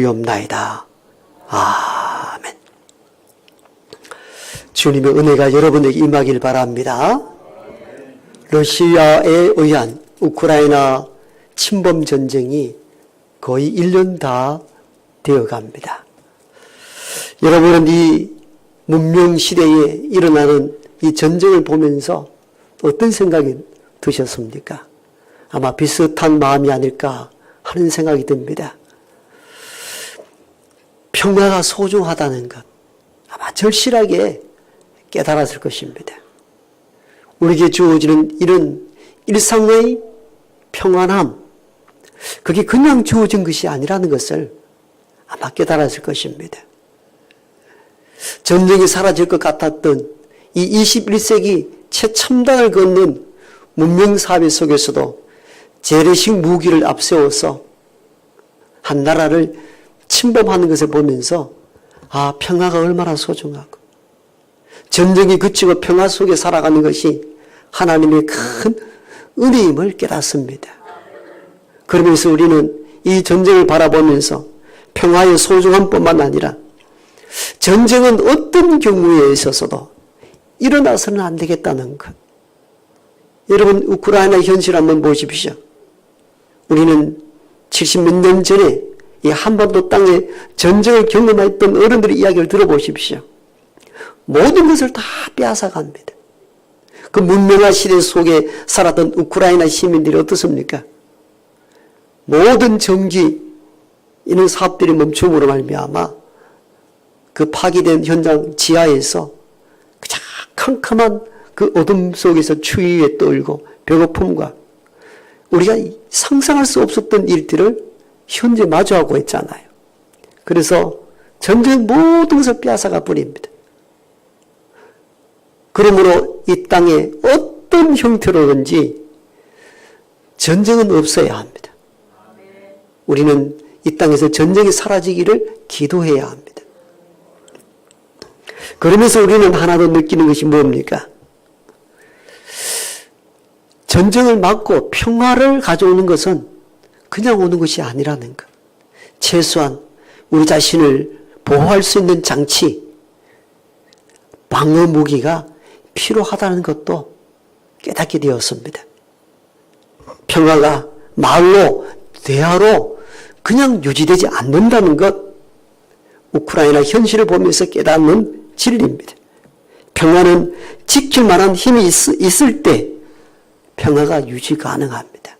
없나이다. 아멘. 주님의 은혜가 여러분에게 임하길 바랍니다. 러시아에 의한 우크라이나 침범 전쟁이 거의 1년 다 되어갑니다. 여러분은 이 문명 시대에 일어나는 이 전쟁을 보면서 어떤 생각이 드셨습니까? 아마 비슷한 마음이 아닐까 하는 생각이 듭니다. 평화가 소중하다는 것 아마 절실하게 깨달았을 것입니다. 우리에게 주어지는 이런 일상의 평안함, 그게 그냥 주어진 것이 아니라는 것을 아마 깨달았을 것입니다. 전쟁이 사라질 것 같았던 이 21세기 최첨단을 걷는 문명사회 속에서도 재래식 무기를 앞세워서 한 나라를 침범하는 것을 보면서 평화가 얼마나 소중하고 전쟁이 그치고 평화 속에 살아가는 것이 하나님의 큰 은혜임을 깨닫습니다. 그러면서 우리는 이 전쟁을 바라보면서 평화의 소중함뿐만 아니라 전쟁은 어떤 경우에 있어서도 일어나서는 안 되겠다는 것. 여러분 우크라이나 현실 한번 보십시오. 우리는 70몇 년 전에 이 한반도 땅에 전쟁을 경험했던 어른들의 이야기를 들어보십시오. 모든 것을 다 빼앗아갑니다. 그 문명화 시대 속에 살았던 우크라이나 시민들이 어떻습니까? 모든 정지 이런 사업들이 멈춤으로 말미암아 그 파괴된 현장 지하에서 그저 캄캄한 그 어둠 속에서 추위에 떨고 배고픔과 우리가 상상할 수 없었던 일들을 현재 마주하고 있잖아요. 그래서 전쟁 모든 것을 빼앗아가 버립니다. 그러므로 이 땅에 어떤 형태로든지 전쟁은 없어야 합니다. 우리는 이 땅에서 전쟁이 사라지기를 기도해야 합니다. 그러면서 우리는 하나 더 느끼는 것이 뭡니까? 전쟁을 막고 평화를 가져오는 것은 그냥 오는 것이 아니라는 것. 최소한 우리 자신을 보호할 수 있는 장치, 방어 무기가 필요하다는 것도 깨닫게 되었습니다. 평화가 말로, 대화로 그냥 유지되지 않는다는 것, 우크라이나 현실을 보면서 깨닫는 진리입니다. 평화는 지킬 만한 힘이 있을 때 평화가 유지 가능합니다.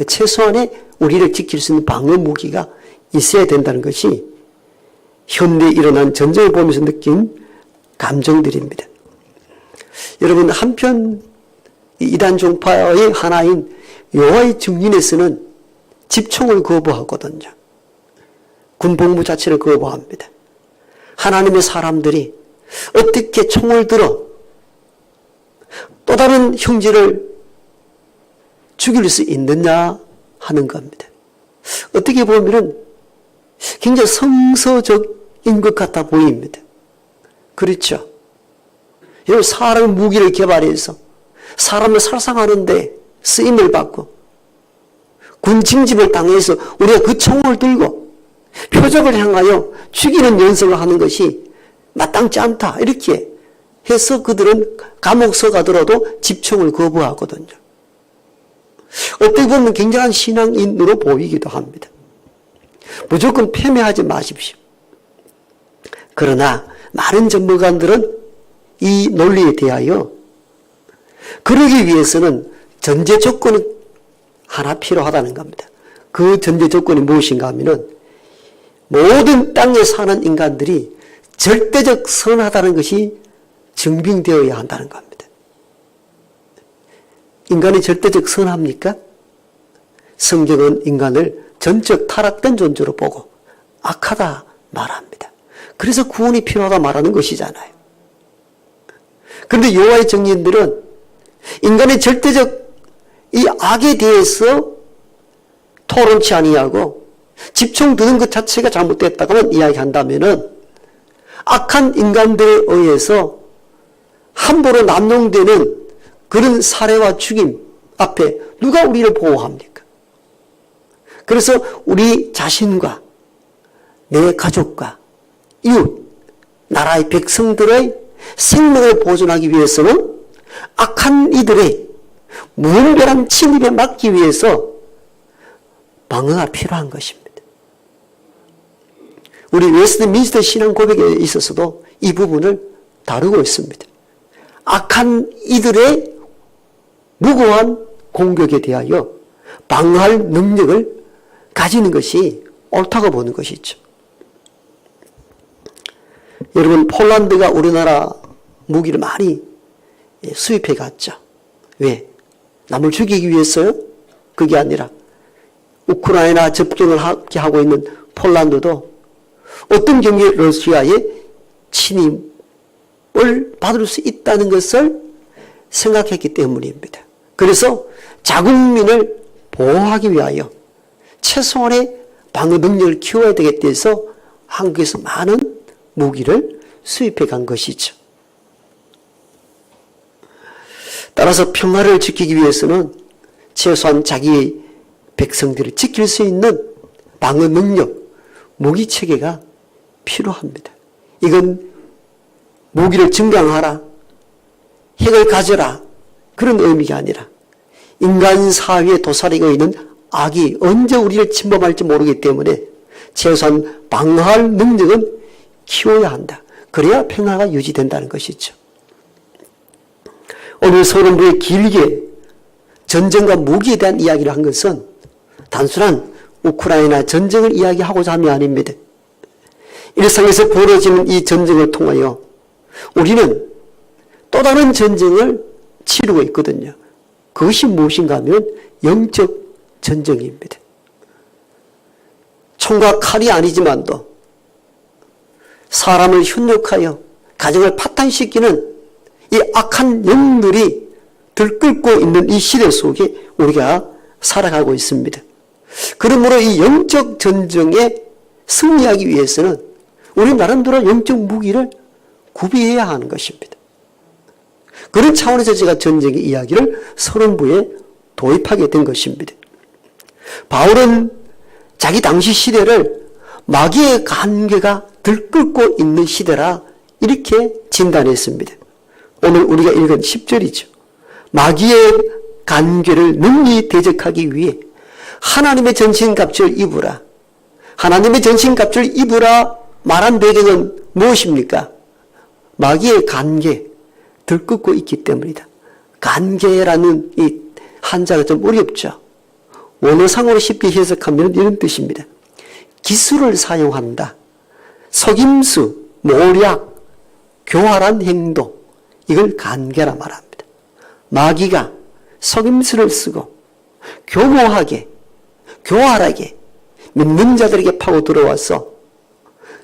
최소한의 우리를 지킬 수 있는 방어 무기가 있어야 된다는 것이 현대에 일어난 전쟁을 보면서 느낀 감정들입니다. 여러분 한편 이단 종파의 하나인 여호와의 증인에서는 집총을 거부하거든요. 군복무 자체를 거부합니다. 하나님의 사람들이 어떻게 총을 들어 또 다른 형제를 죽일 수 있느냐 하는 겁니다. 어떻게 보면 굉장히 성서적인 것 같아 보입니다. 그렇죠? 여러분 사람 무기를 개발해서 사람을 살상하는데 쓰임을 받고 군 징집을 당해서 우리가 그 총을 들고 표적을 향하여 죽이는 연습을 하는 것이 마땅치 않다 이렇게 해서 그들은 감옥서 가더라도 집총을 거부하거든요. 어떻게 보면 굉장한 신앙인으로 보이기도 합니다. 무조건 패배하지 마십시오. 그러나 많은 전문가들은 이 논리에 대하여 그러기 위해서는 전제 조건은 하나 필요하다는 겁니다. 그 전제 조건이 무엇인가 하면은 모든 땅에 사는 인간들이 절대적 선하다는 것이 증빙되어야 한다는 겁니다. 인간이 절대적 선합니까? 성경은 인간을 전적 타락된 존재로 보고 악하다 말합니다. 그래서 구원이 필요하다 말하는 것이잖아요. 그런데 여호와의 증인들은 인간의 절대적 이 악에 대해서 토론치 아니하고 집총 드는 것 자체가 잘못됐다고만 이야기한다면은 악한 인간들에 의해서 함부로 남용되는 그런 살해와 죽임 앞에 누가 우리를 보호합니까? 그래서 우리 자신과 내 가족과 이웃, 나라의 백성들의 생명을 보존하기 위해서는 악한 이들의 무분별한 침입에 막기 위해서 방어가 필요한 것입니다. 우리 웨스트민스터 신앙 고백에 있어서도 이 부분을 다루고 있습니다. 악한 이들의 무고한 공격에 대하여 방어할 능력을 가지는 것이 옳다고 보는 것이죠. 여러분, 폴란드가 우리나라 무기를 많이 수입해 갔죠. 왜? 남을 죽이기 위해서요? 그게 아니라 우크라이나 접경을 하고 있는 폴란드도 어떤 경우에 러시아의 침입을 받을 수 있다는 것을 생각했기 때문입니다. 그래서 자국민을 보호하기 위하여 최소한의 방어 능력을 키워야 되겠다 해서 한국에서 많은 무기를 수입해 간 것이죠. 따라서 평화를 지키기 위해서는 최소한 자기의 백성들을 지킬 수 있는 방어 능력, 무기 체계가 필요합니다. 이건 무기를 증강하라, 핵을 가져라, 그런 의미가 아니라 인간 사회에 도사리고 있는 악이 언제 우리를 침범할지 모르기 때문에 최소한 방어할 능력은 키워야 한다. 그래야 평화가 유지된다는 것이죠. 오늘 서론부에 길게 전쟁과 무기에 대한 이야기를 한 것은 단순한 우크라이나 전쟁을 이야기하고자 함이 아닙니다. 일상에서 벌어지는 이 전쟁을 통하여 우리는 또 다른 전쟁을 치르고 있거든요. 그것이 무엇인가 하면 영적 전쟁입니다. 총과 칼이 아니지만도 사람을 훈육하여 가정을 파탄시키는 이 악한 영들이 들끓고 있는 이 시대 속에 우리가 살아가고 있습니다. 그러므로 이 영적 전쟁에 승리하기 위해서는 우리 나름대로 영적 무기를 구비해야 하는 것입니다. 그런 차원에서 제가 전쟁의 이야기를 서론부에 도입하게 된 것입니다. 바울은 자기 당시 시대를 마귀의 관계가 들끓고 있는 시대라 이렇게 진단했습니다. 오늘 우리가 읽은 10절이죠. 마귀의 관계를 능히 대적하기 위해 하나님의 전신갑주를 입으라. 하나님의 전신갑주를 입으라 말한 배경은 무엇입니까? 마귀의 관계, 들끓고 있기 때문이다. 관계라는 이 한자가 좀 어렵죠. 원어상으로 쉽게 해석하면 이런 뜻입니다. 기술을 사용한다. 속임수, 모략, 교활한 행동, 이걸 관계라 말합니다. 마귀가 속임수를 쓰고 교모하게, 교활하게 믿는 자들에게 파고 들어와서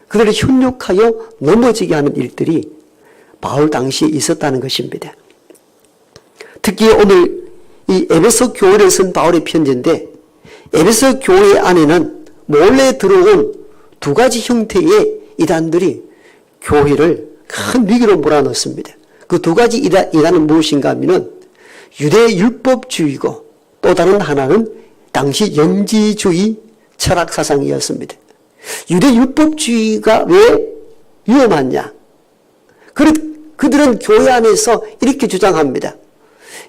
그들을 훈육하여 넘어지게 하는 일들이 바울 당시에 있었다는 것입니다. 특히 오늘 이 에베소 교회를 쓴 바울의 편지인데 에베소 교회 안에는 몰래 들어온 두 가지 형태의 이단들이 교회를 큰 위기로 몰아넣습니다. 그 두 가지 이단은 무엇인가 하면 유대 율법주의고 또 다른 하나는 당시 영지주의 철학 사상이었습니다. 유대 율법주의가 왜 위험하냐? 그들은 교회 안에서 이렇게 주장합니다.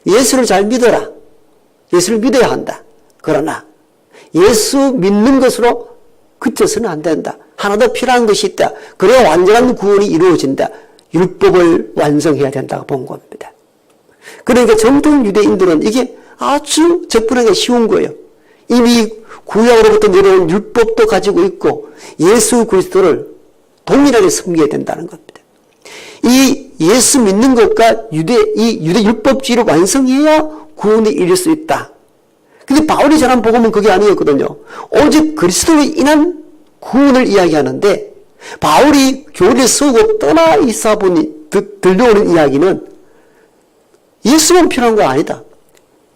예수를 잘 믿어라. 예수를 믿어야 한다. 그러나 예수 믿는 것으로 그쳐서는 안 된다. 하나 더 필요한 것이 있다. 그래야 완전한 구원이 이루어진다. 율법을 완성해야 된다고 본 겁니다. 그러니까 정통 유대인들은 이게 아주 접근하기가 쉬운 거예요. 이미 구약으로부터 내려온 율법도 가지고 있고 예수 그리스도를 동일하게 섬겨야 된다는 겁니다. 이 예수 믿는 것과 유대 율법주의를 완성해야 구원에 이를 수 있다. 근데 바울이 전한 복음은 그게 아니었거든요. 오직 그리스도로 인한 구원을 이야기하는데 바울이 교회를 쓰고 떠나 있어 보니 들려오는 이야기는 예수만 필요한 거 아니다.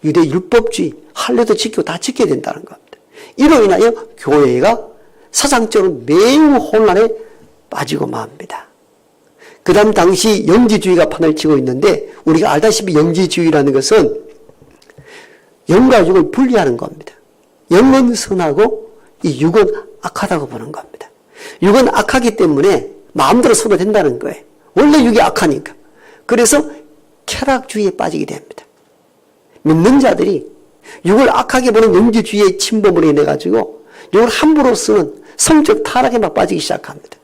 유대 율법주의, 할례도 지키고 다 지켜야 된다는 겁니다. 이로 인하여 교회가 사상적으로 매우 혼란에 빠지고 맙니다. 그 다음 당시 영지주의가 판을 치고 있는데 우리가 알다시피 영지주의라는 것은 영과 육을 분리하는 겁니다. 영은 선하고 이 육은 악하다고 보는 겁니다. 육은 악하기 때문에 마음대로 써도 된다는 거예요. 원래 육이 악하니까. 그래서 쾌락주의에 빠지게 됩니다. 믿는 자들이 육을 악하게 보는 영지주의의 침범으로 인해 가지고 육을 함부로 쓰는 성적 타락에 막 빠지기 시작합니다.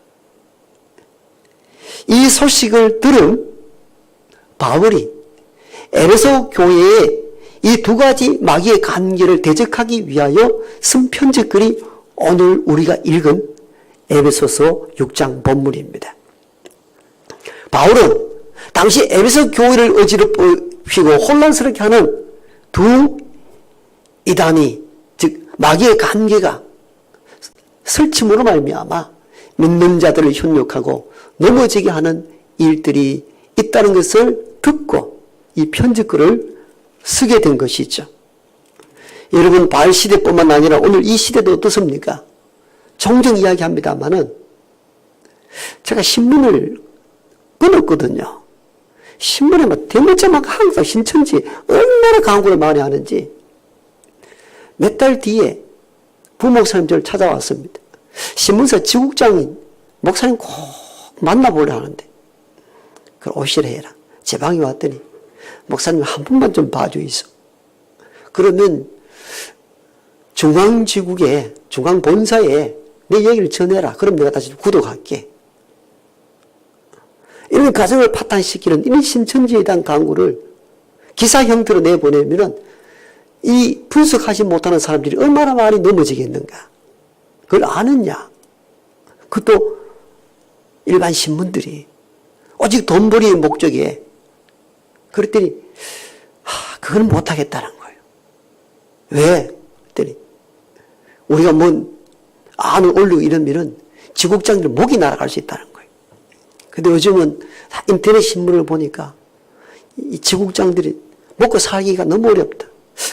이 소식을 들은 바울이 에베소 교회에 이 두 가지 마귀의 관계를 대적하기 위하여 쓴 편지글이 오늘 우리가 읽은 에베소서 6장 본문입니다. 바울은 당시 에베소 교회를 어지럽히고 혼란스럽게 하는 두 이단이, 즉 마귀의 관계가 설침으로 말미암아 믿는 자들을 현혹하고 넘어지게 하는 일들이 있다는 것을 듣고 이 편지글을 쓰게 된 것이죠. 여러분, 바울 시대뿐만 아니라 오늘 이 시대도 어떻습니까? 종종 이야기합니다마는 제가 신문을 끊었거든요. 신문에 막 대문자만 항상 신천지 얼마나 광고를 많이 하는지. 몇 달 뒤에 부목사님 저를 찾아왔습니다. 신문사 지국장인 목사님 꼭 만나보려 하는데 그걸 오시래 해라. 제 방에 왔더니 목사님 한 번만 좀 봐줘 있어. 그러면 중앙지국에 중앙본사에 내 얘기를 전해라. 그럼 내가 다시 구독할게. 이런 가정을 파탄시키는 이런 신천지에 대한 광고를 기사 형태로 내보내면은 이 분석하지 못하는 사람들이 얼마나 많이 넘어지겠는가. 그걸 아느냐. 그것도 일반 신문들이 오직 돈벌이의 목적에 그랬더니 그건 못하겠다는 거예요. 왜? 그랬더니 우리가 안을 올리고 이러면은 지국장들 목이 날아갈 수 있다는 거예요. 근데 요즘은 인터넷 신문을 보니까 이 지국장들이 먹고 살기가 너무 어렵다.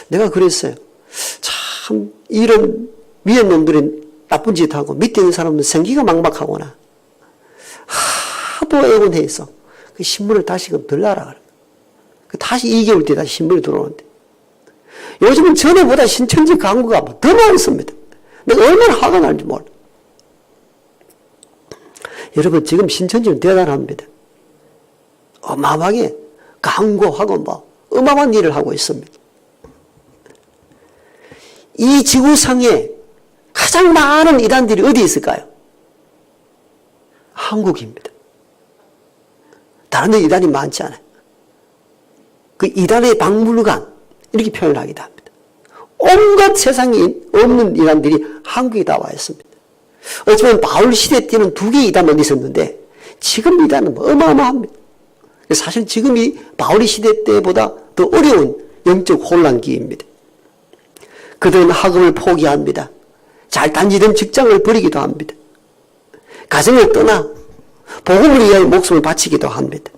내가 그랬어요. 참 이런 위에 놈들은 나쁜 짓 하고 밑에 있는 사람은 생기가 막막하구나. 하도 애원해서 그 신문을 다시금 들라라 그래. 다시 2개월 뒤에 다시 신문이 들어오는데 요즘은 전에보다 신천지 광고가 더 많습니다. 내가 얼마나 화가 나는지 몰라. 여러분, 지금 신천지는 대단합니다. 어마어마하게 광고하고 어마어마한 일을 하고 있습니다. 이 지구상에 가장 많은 이단들이 어디 있을까요? 한국입니다. 다른 데 이단이 많지 않아요. 그 이단의 박물관 이렇게 표현하기도 합니다. 온갖 세상에 없는 이단들이 한국에 다 와 있습니다. 어쩌면 바울 시대 때는 2개의 이단만 있었는데 지금 이단은 어마어마합니다. 사실 지금 이 바울의 시대 때보다 더 어려운 영적 혼란기입니다. 그들은 학업을 포기합니다. 잘 다니던 직장을 버리기도 합니다. 가정을 떠나 복음을 위하여 목숨을 바치기도 합니다.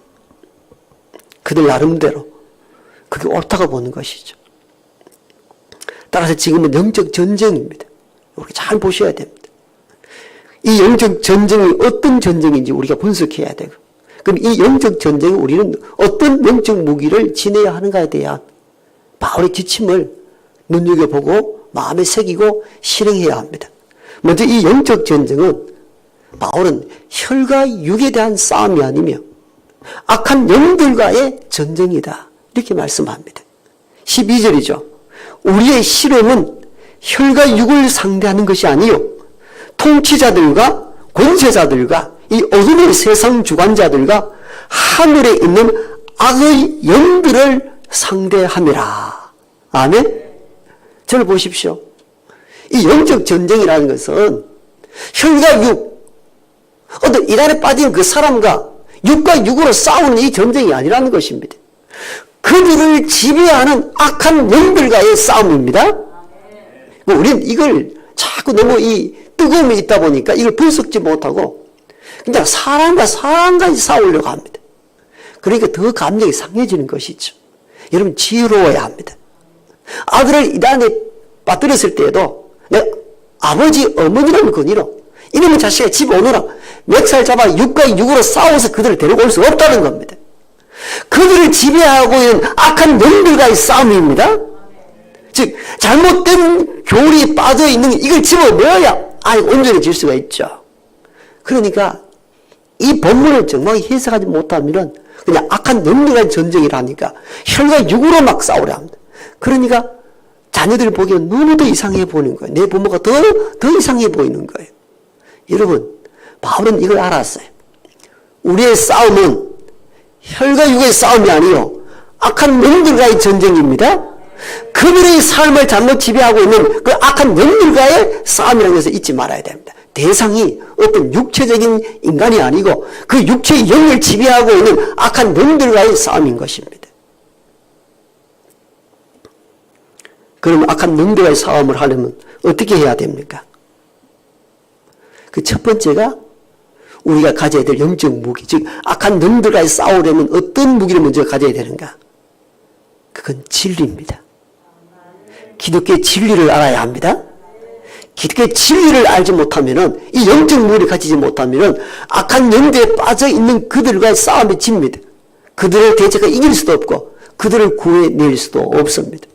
그들 나름대로 그게 옳다고 보는 것이죠. 따라서 지금은 영적 전쟁입니다. 우리가 잘 보셔야 됩니다. 이 영적 전쟁이 어떤 전쟁인지 우리가 분석해야 되고, 그럼 이 영적 전쟁에 우리는 어떤 영적 무기를 지내야 하는가에 대한 바울의 지침을 눈여겨보고 마음에 새기고 실행해야 합니다. 먼저 이 영적 전쟁은 바울은 혈과 육에 대한 싸움이 아니며 악한 영들과의 전쟁이다. 이렇게 말씀합니다. 12절이죠. 우리의 씨름은 혈과 육을 상대하는 것이 아니요 통치자들과 권세자들과 이 어둠의 세상 주관자들과 하늘에 있는 악의 영들을 상대함이라. 아멘. 저를 보십시오. 이 영적 전쟁이라는 것은 혈과 육, 어떤 이단에 빠진 그 사람과 육과 육으로 싸우는 이 전쟁이 아니라는 것입니다. 그들을 지배하는 악한 영들과의 싸움입니다. 우리는 이걸 자꾸 너무 이 뜨거움이 있다 보니까 이걸 분석지 못하고 그냥 사람과 사람까지 싸우려고 합니다. 그러니까 더 감정이 상해지는 것이죠. 여러분, 지혜로워야 합니다. 아들을 이단에 빠뜨렸을 때에도 아버지, 어머니라는 권위로 이놈의 자식이 집 오너라 멱살 잡아 육과 육으로 싸워서 그들을 데리고 올 수 없다는 겁니다. 그들을 지배하고 있는 악한 영들과의 싸움입니다. 즉 잘못된 교리에 빠져있는 이걸 집어넣어야 온전해질 수가 있죠. 그러니까 이 본문을 정확히 해석하지 못하면 그냥 악한 영리한 전쟁이라니까 혈과 육으로 막 싸우려 합니다. 그러니까 자녀들 보기엔 너무도 이상해 보이는 거예요. 내 부모가 더 이상해 보이는 거예요. 여러분, 바울은 이걸 알았어요. 우리의 싸움은 혈과 육의 싸움이 아니요 악한 영들과의 전쟁입니다. 그들의 삶을 잘못 지배하고 있는 그 악한 영들과의 싸움이라는 것을 잊지 말아야 됩니다. 대상이 어떤 육체적인 인간이 아니고 그 육체의 영을 지배하고 있는 악한 영들과의 싸움인 것입니다. 그럼 악한 영들과의 싸움을 하려면 어떻게 해야 됩니까? 그 첫 번째가 우리가 가져야 될 영적 무기, 즉 악한 영들과의 싸우려면 어떤 무기를 먼저 가져야 되는가? 그건 진리입니다. 기독교의 진리를 알아야 합니다. 기독교의 진리를 알지 못하면은, 이 영적 무기를 가지지 못하면은 악한 영들에 빠져 있는 그들과의 싸움에 집니다. 그들을 대체가 이길 수도 없고 그들을 구해낼 수도 없습니다.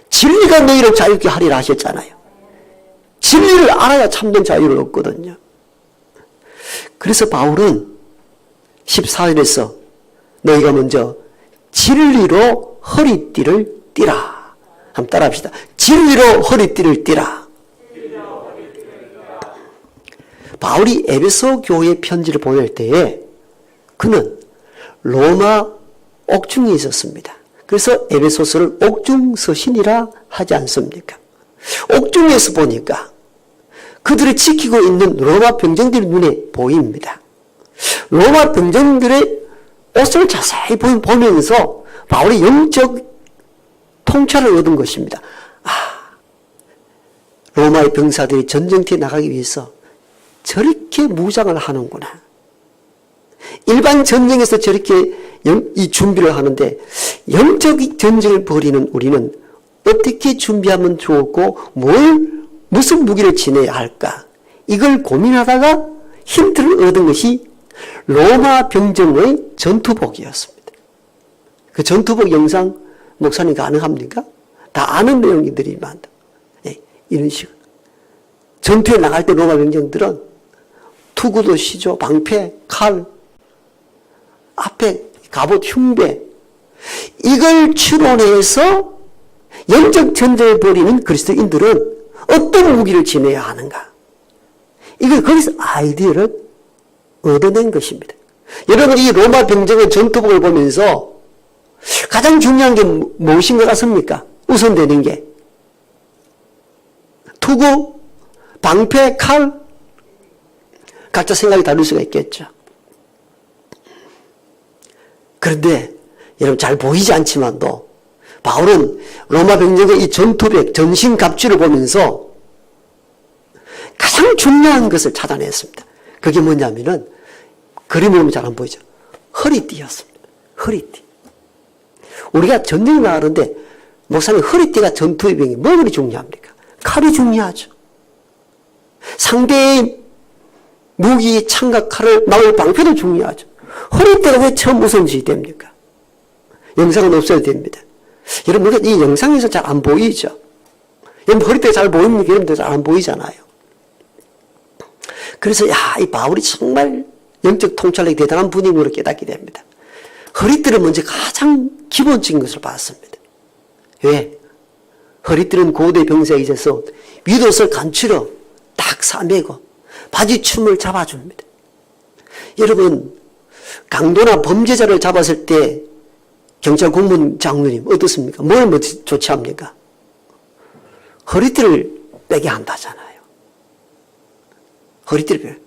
진리가 너희를 자유케 하리라 하셨잖아요. 진리를 알아야 참된 자유를 얻거든요. 그래서 바울은 14절에서 너희가 먼저 진리로 허리띠를 띠라. 한번 따라 합시다. 진리로 허리띠를 띠라. 바울이 에베소 교회 편지를 보낼 때에 그는 로마 옥중에 있었습니다. 그래서 에베소서를 옥중서신이라 하지 않습니까? 옥중에서 보니까 그들을 지키고 있는 로마 병정들이 눈에 보입니다. 로마 병정들의 옷을 자세히 보면서 바울이 영적 통찰을 얻은 것입니다. 로마의 병사들이 전쟁터에 나가기 위해서 저렇게 무장을 하는구나. 일반 전쟁에서 저렇게 이 준비를 하는데 영적 전쟁을 벌이는 우리는 어떻게 준비하면 좋고 무슨 무기를 지내야 할까? 이걸 고민하다가 힌트를 얻은 것이 로마 병정의 전투복이었습니다. 그 전투복 영상 목사님 가능합니까? 다 아는 내용들이 많다. 네, 이런 식으로. 전투에 나갈 때 로마 병정들은 투구도 시조, 방패, 칼, 앞에 갑옷, 흉배, 이걸 추론해서 영적 전쟁을 벌이는 그리스도인들은 어떤 무기를 지내야 하는가? 이걸 거기서 아이디어를 얻어낸 것입니다. 여러분, 이 로마 병정의 전투복을 보면서 가장 중요한 게 무엇인 것 같습니까? 우선되는 게 투구, 방패, 칼, 각자 생각이 다를 수가 있겠죠. 그런데 여러분 잘 보이지 않지만도 바울은 로마 병정의 이 전투백, 전신갑주를 보면서 가장 중요한 것을 찾아냈습니다. 그게 뭐냐면은 그림을 보면 잘 안 보이죠. 허리띠였습니다. 허리띠. 우리가 전쟁 나가는데 목사님 허리띠가 전투의 병이 뭐 그리 중요합니까? 칼이 중요하죠. 상대의 무기, 창과 칼을 막을 방패도 중요하죠. 허리띠가 왜 처음 우선시 됩니까? 영상은 없어야 됩니다. 여러분, 이 영상에서 잘 안 보이죠? 여러분, 허리띠가 잘 보입니까? 여러분들 잘 안 보이잖아요. 그래서, 이 바울이 정말 영적 통찰력이 대단한 분임으로 깨닫게 됩니다. 허리띠를 먼저 가장 기본적인 것을 봤습니다. 왜? 허리띠는 고대 병사에 있어서 윗옷을 간추려 딱 싸매고 바지춤을 잡아줍니다. 여러분, 강도나 범죄자를 잡았을 때 경찰 공무원 장로님 어떻습니까? 뭘 조치합니까? 허리띠를 빼게 한다잖아요. 허리띠를 빼.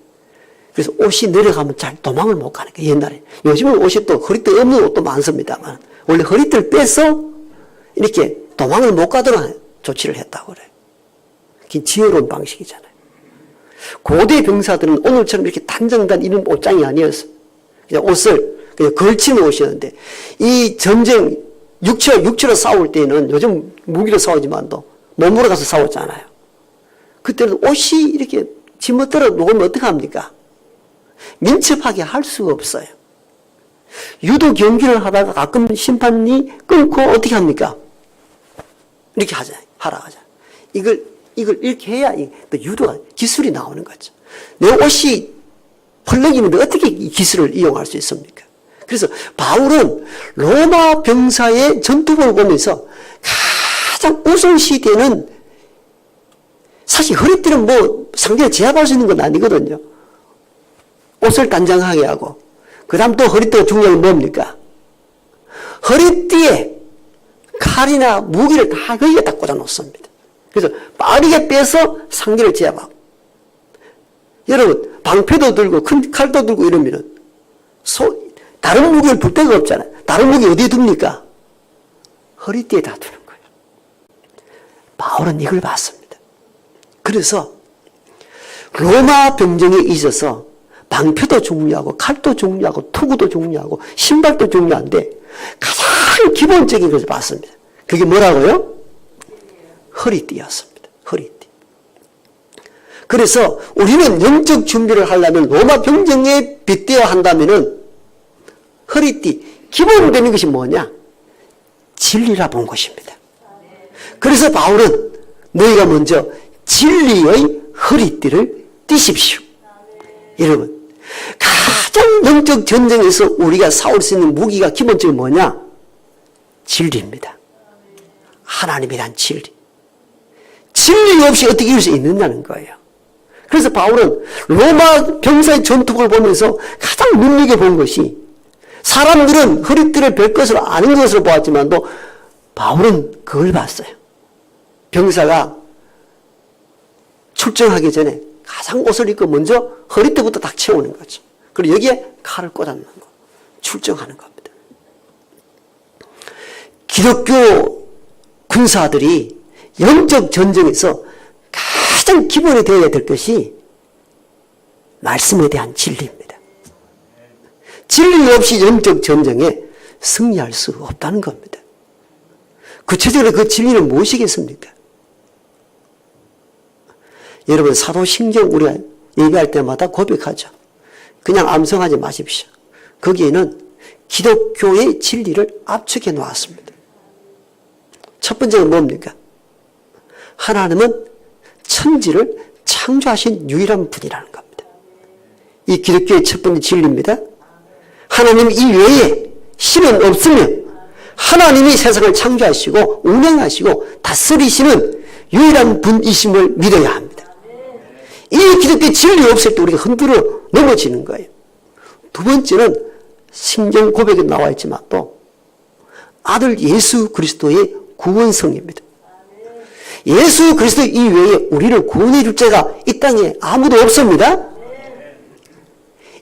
그래서 옷이 내려가면 잘 도망을 못 가니까 옛날에. 요즘은 옷이 또 허리띠 없는 옷도 많습니다만 원래 허리띠를 빼서 이렇게 도망을 못 가도록 조치를 했다고 그래요. 그게 지혜로운 방식이잖아요. 고대 병사들은 오늘처럼 이렇게 단정단 이런 옷장이 아니었어요. 그냥 옷을 그냥 걸치는 옷이었는데 이 전쟁 육체로 싸울 때는 요즘 무기로 싸우지만도 몸으로 가서 싸웠잖아요. 그때는 옷이 이렇게 지멋대로 녹으면 어떡합니까? 민첩하게 할 수가 없어요. 유도 경기를 하다가 가끔 심판이 끊고 어떻게 합니까? 이렇게 하라 하자. 이걸 이렇게 해야 또 유도가 기술이 나오는 거죠. 내 옷이 헐렁이는데 어떻게 이 기술을 이용할 수 있습니까? 그래서 바울은 로마 병사의 전투복을 보면서 가장 우선시되는, 사실 허리띠는 뭐 상대를 제압할 수 있는 건 아니거든요. 옷을 단장하게 하고, 그 다음 또 허리띠가 중요한 건 뭡니까? 허리띠에 칼이나 무기를 다 거기에 딱 꽂아 놓습니다. 그래서 빠르게 빼서 상대를 제압하고. 여러분, 방패도 들고 큰 칼도 들고 이러면은 다른 무기를 둘 데가 없잖아요. 다른 무기 어디에 둡니까? 허리띠에 다 두는 거예요. 바울은 이걸 봤습니다. 그래서 로마 병정에 있어서 방패도 중요하고 칼도 중요하고 투구도 중요하고 신발도 중요한데 가장 기본적인 것을 봤습니다. 그게 뭐라고요? 허리띠였습니다. 허리띠. 그래서 우리는 영적 준비를 하려면 로마 병정에 빗대어 한다면은 허리띠, 기본으로 되는 것이 뭐냐? 진리라 본 것입니다. 그래서 바울은 너희가 먼저 진리의 허리띠를 띠십시오. 여러분, 가장 영적 전쟁에서 우리가 싸울 수 있는 무기가 기본적으로 뭐냐? 진리입니다. 하나님이란 진리. 진리 없이 어떻게 이길 수 있느냐는 거예요. 그래서 바울은 로마 병사의 전투복을 보면서 가장 눈여겨본 것이, 사람들은 허리띠를 별 것으로 아는 것으로 보았지만도 바울은 그걸 봤어요. 병사가 출정하기 전에 가장 옷을 입고 먼저 허리띠부터 딱 채우는 거죠. 그리고 여기에 칼을 꽂아놓는 거. 출정하는 겁니다. 기독교 군사들이 영적 전쟁에서 가장 기본이 되어야 될 것이 말씀에 대한 진리입니다. 진리 없이 영적 전쟁에 승리할 수 없다는 겁니다. 구체적으로 그 진리는 무엇이겠습니까? 여러분, 사도신경 우리가 얘기할 때마다 고백하죠. 그냥 암송하지 마십시오. 거기에는 기독교의 진리를 압축해 놓았습니다. 첫 번째는 뭡니까? 하나님은 천지를 창조하신 유일한 분이라는 겁니다. 이 기독교의 첫 번째 진리입니다. 하나님 이외에 신은 없으면 하나님이 세상을 창조하시고 운영하시고 다스리시는 유일한 분이심을 믿어야 합니다. 이 기독교의 진리 없을 때 우리가 흔들어 넘어지는 거예요. 두 번째는 신경 고백에 나와 있지만 또 아들 예수 그리스도의 구원성입니다. 예수 그리스도 이외에 우리를 구원해 줄 자가 이 땅에 아무도 없습니다.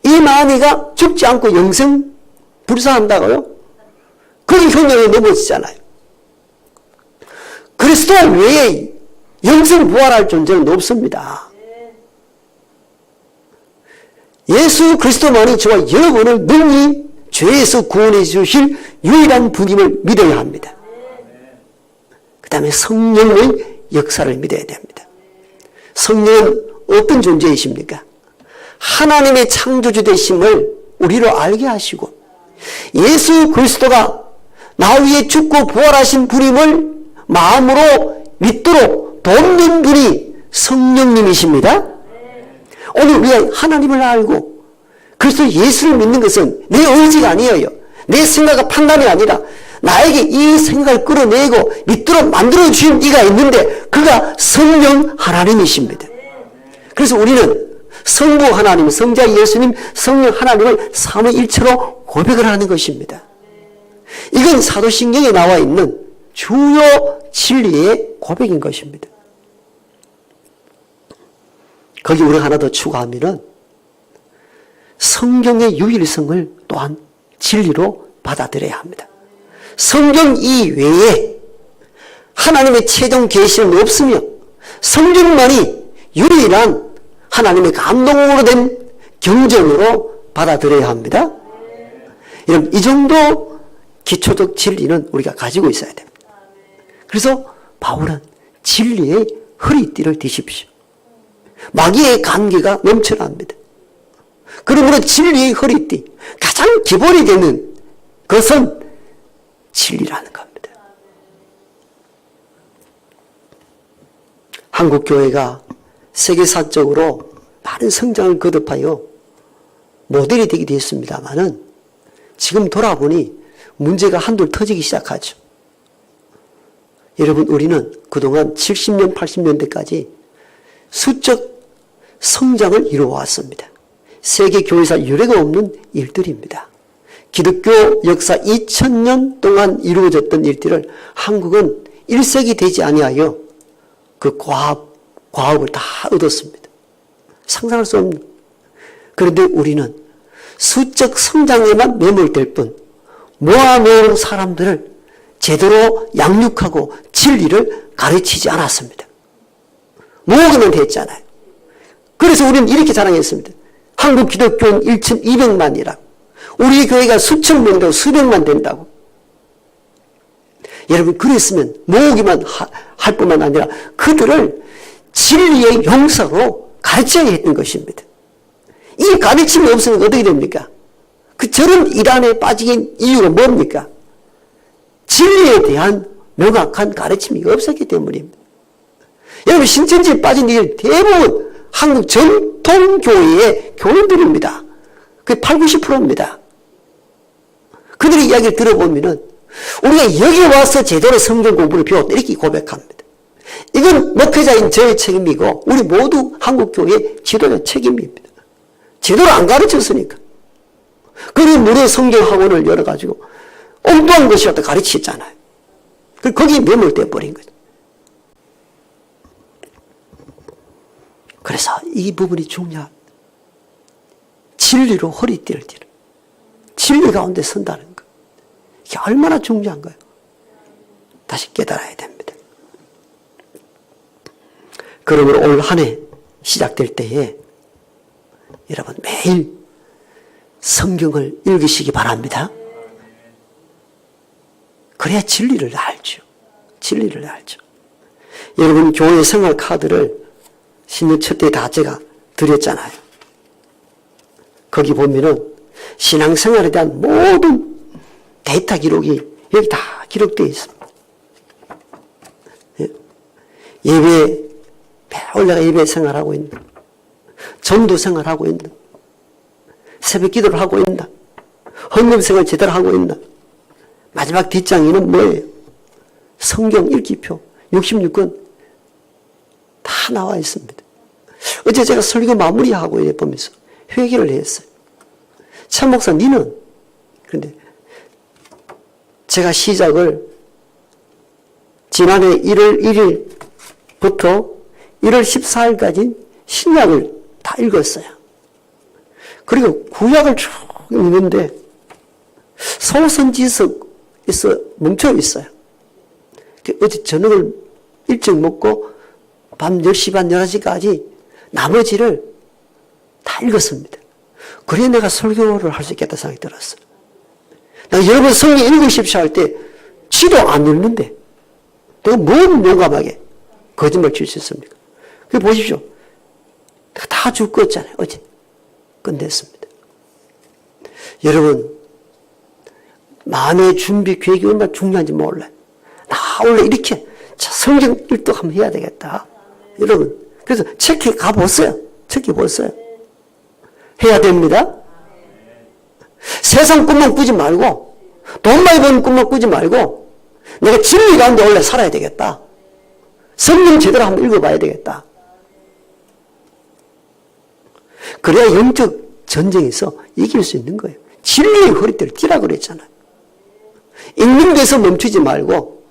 이 마귀가 죽지 않고 영생 불사한다고요? 그게 현장에 넘어지잖아요. 그리스도 외에 영생 부활할 존재는 없습니다. 예수 그리스도만이 저와 여러분을 능히 죄에서 구원해 주실 유일한 분임을 믿어야 합니다. 그 다음에 성령의 역사를 믿어야 됩니다. 성령은 어떤 존재이십니까? 하나님의 창조주 되심을 우리로 알게 하시고 예수 그리스도가 나 위에 죽고 부활하신 분임을 마음으로 믿도록 돕는 분이 성령님이십니다. 오늘 우리가 하나님을 알고 그리스도 예수를 믿는 것은 내 의지가 아니에요. 내 생각과 판단이 아니라 나에게 이 생각을 끌어내고 믿도록 만들어주신 이가 있는데 그가 성령 하나님이십니다. 그래서 우리는 성부 하나님, 성자 예수님, 성령 하나님을 삼위일체로 고백을 하는 것입니다. 이건 사도신경에 나와 있는 주요 진리의 고백인 것입니다. 거기 우리가 하나 더 추가하면은 성경의 유일성을 또한 진리로 받아들여야 합니다. 성경 이외에 하나님의 최종 계시는 없으며 성경만이 유일한 하나님의 감동으로 된 경전으로 받아들여야 합니다. 여러분, 이 정도 기초적 진리는 우리가 가지고 있어야 됩니다. 그래서 바울은 진리의 허리띠를 띠십시오. 마귀의 관계가 넘쳐납니다. 그러므로 진리의 허리띠, 가장 기본이 되는 것은 진리라는 겁니다. 한국 교회가 세계사적으로 많은 성장을 거듭하여 모델이 되기도 했습니다만은 지금 돌아보니 문제가 한둘 터지기 시작하죠. 여러분, 우리는 그동안 70년, 80년대까지 수적 성장을 이루어왔습니다. 세계 교회사 유례가 없는 일들입니다. 기독교 역사 2000년 동안 이루어졌던 일들을 한국은 1세기 되지 아니하여 그 과업을 다 얻었습니다. 상상할 수 없는. 그런데 우리는 수적 성장에만 매몰될 뿐 모아놓은 사람들을 제대로 양육하고 진리를 가르치지 않았습니다. 모으기만 했잖아요. 그래서 우리는 이렇게 자랑했습니다. 한국 기독교는 1,200만이라고. 우리 교회가 수천 명 되고 수백만 된다고. 여러분, 그랬으면 모으기만 할 뿐만 아니라 그들을 진리의 용서로 가르쳐야 했던 것입니다. 이 가르침이 없으면 어떻게 됩니까? 그 저런 이단에 빠진 이유가 뭡니까? 진리에 대한 명확한 가르침이 없었기 때문입니다. 여러분, 신천지에 빠진 일 대부분 한국 전통교회의 교인들입니다. 그게 80, 90%입니다. 그들의 이야기를 들어보면은 우리가 여기 와서 제대로 성경 공부를 배웠다 이렇게 고백합니다. 이건 목회자인 저의 책임이고 우리 모두 한국교회 지도자 책임입니다. 제대로 안 가르쳤으니까. 그리고 무료 성경학원을 열어가지고 엉뚱한 것이었다 가르치잖아요. 거기에 매몰돼 버린 거죠. 그래서 이 부분이 중요합니다. 진리로 허리띠를 띠는, 진리 가운데 선다는 것. 이게 얼마나 중요한 거예요. 다시 깨달아야 됩니다. 그러므로 올 한 해 시작될 때에 여러분 매일 성경을 읽으시기 바랍니다. 그래야 진리를 알죠. 진리를 알죠. 여러분, 교회 생활 카드를 신년 첫 때 다 제가 드렸잖아요. 거기 보면은 신앙생활에 대한 모든 데이터 기록이 여기 다 기록되어 있습니다. 예배, 올해가 예배 생활하고 있나, 전도 생활하고 있나, 새벽 기도를 하고 있나, 헌금 생활 제대로 하고 있나. 마지막 뒷장에는 뭐예요? 성경 읽기표 66권 다 나와 있습니다. 어제 제가 설교 마무리하고 보면서 회개를 했어요. 참 목사, 니는? 그런데 제가 시작을 지난해 1월 1일부터 1월 14일까지 신약을 다 읽었어요. 그리고 구약을 쭉 읽는데 소선지석에서 멈춰 있어요. 어제 저녁을 일찍 먹고 밤 10시 반, 11시까지 나머지를 다 읽었습니다. 그래야 내가 설교를 할 수 있겠다 생각이 들었어요. 내가 여러분 성경 읽으십시오 할 때 지도 안 읽는데 내가 뭔 용감하게 거짓말 칠 수 있습니까? 그 보십시오. 내가 다 줄 거 있잖아요. 어제 끝냈습니다. 여러분, 마음의 준비 계획이 얼마나 중요한지 몰라요. 나 원래 이렇게 성경 일독 한번 해야 되겠다. 여러분, 그래서 체크해 가보세요. 체크해 보세요. 해야 됩니다. 세상 꿈만 꾸지 말고, 돈 많이 버는 꿈만 꾸지 말고, 내가 진리 가운데 원래 살아야 되겠다. 성경 제대로 한번 읽어봐야 되겠다. 그래야 영적 전쟁에서 이길 수 있는 거예요. 진리의 허리띠를 띠라 그랬잖아요. 읽는 데서 멈추지 말고,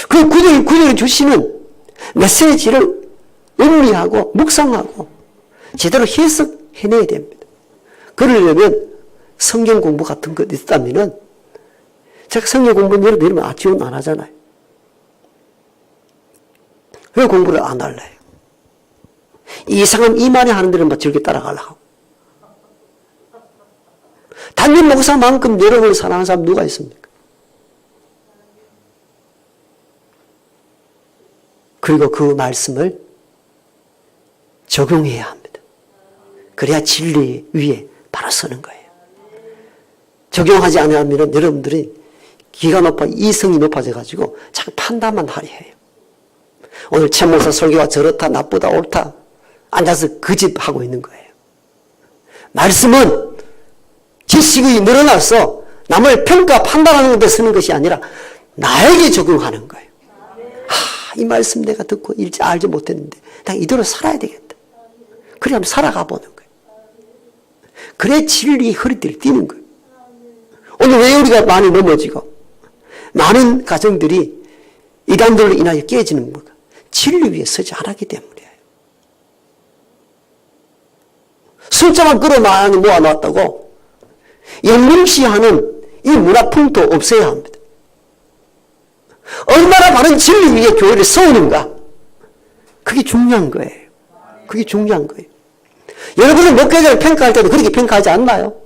그 구절을 주시는 메시지를 음미하고, 묵상하고, 제대로 해석해내야 됩니다. 그러려면 성경 공부 같은 것 있다면은, 제가 성경 공부는 여러분 지원 안 하잖아요. 왜 공부를 안 할래요? 이상한 이만희 하는 데는 막 즐겨 따라가려고. 담임 목사만큼 여러분을 사랑하는 사람 누가 있습니까? 그리고 그 말씀을 적용해야 합니다. 그래야 진리 위에 바로 서는 거예요. 적용하지 않으면 여러분들이 기가 높아 이성이 높아져가지고 자꾸 판단만 하려 해요. 오늘 최 목사 설교가 저렇다, 나쁘다, 옳다 앉아서 그 집 하고 있는 거예요. 말씀은 지식이 늘어나서 남을 평가 판단하는 데 쓰는 것이 아니라 나에게 적용하는 거예요. 이 말씀 내가 듣고 알지 못했는데 나 이대로 살아야 되겠다. 그래 한번 살아가 보는 거예요. 그래 진리의 허리띠를 띠는 거예요. 오늘 왜 우리가 많이 넘어지고 많은 가정들이 이단들로 인하여 깨지는 겁니까? 진리 위에 서지 않았기 때문이에요. 숫자만 끌어 많이 모아놨다고 영림시하는 이 문화풍도 없어야 합니다. 얼마나 많은 진리 위에 교회를 세우는가? 그게 중요한 거예요. 그게 중요한 거예요. 여러분은 목회자를 평가할 때도 그렇게 평가하지 않나요?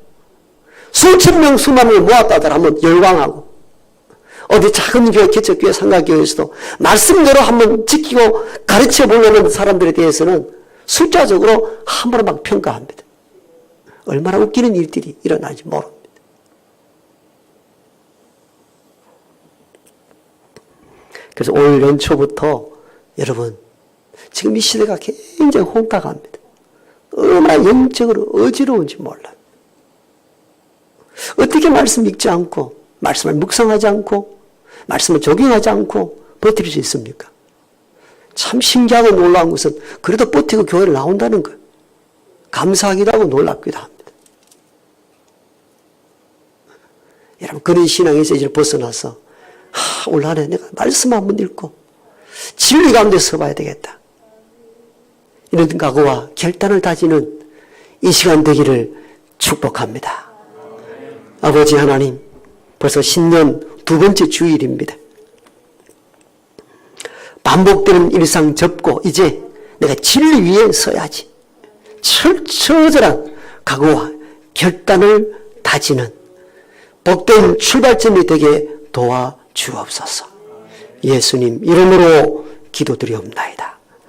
수천 명, 수만 명을 모았다더라 하면 열광하고, 어디 작은 교회, 개척교회, 상가교회에서도 말씀대로 한번 지키고 가르쳐 보려는 사람들에 대해서는 숫자적으로 함부로 막 평가합니다. 얼마나 웃기는 일들이 일어나는지 모릅니다. 그래서 올 연초부터 여러분, 지금 이 시대가 굉장히 혼탁합니다. 얼마나 영적으로 어지러운지 몰라요. 어떻게 말씀 읽지 않고, 말씀을 묵상하지 않고, 말씀을 적용하지 않고 버틸 수 있습니까? 참 신기하고 놀라운 것은 그래도 버티고 교회를 나온다는 거예요. 감사하기도 하고 놀랍기도 합니다. 여러분, 그런 신앙에서 이제 벗어나서 올 한해 내가 말씀 한번 읽고 진리 가운데 서봐야 되겠다. 이런 각오와 결단을 다지는 이 시간 되기를 축복합니다. 아버지 하나님, 벌써 신년 두 번째 주일입니다. 반복되는 일상 접고 이제 내가 진리 위에 서야지. 철저한 각오와 결단을 다지는 복된 출발점이 되게 도와주옵소서. 예수님 이름으로 기도드리옵나이다.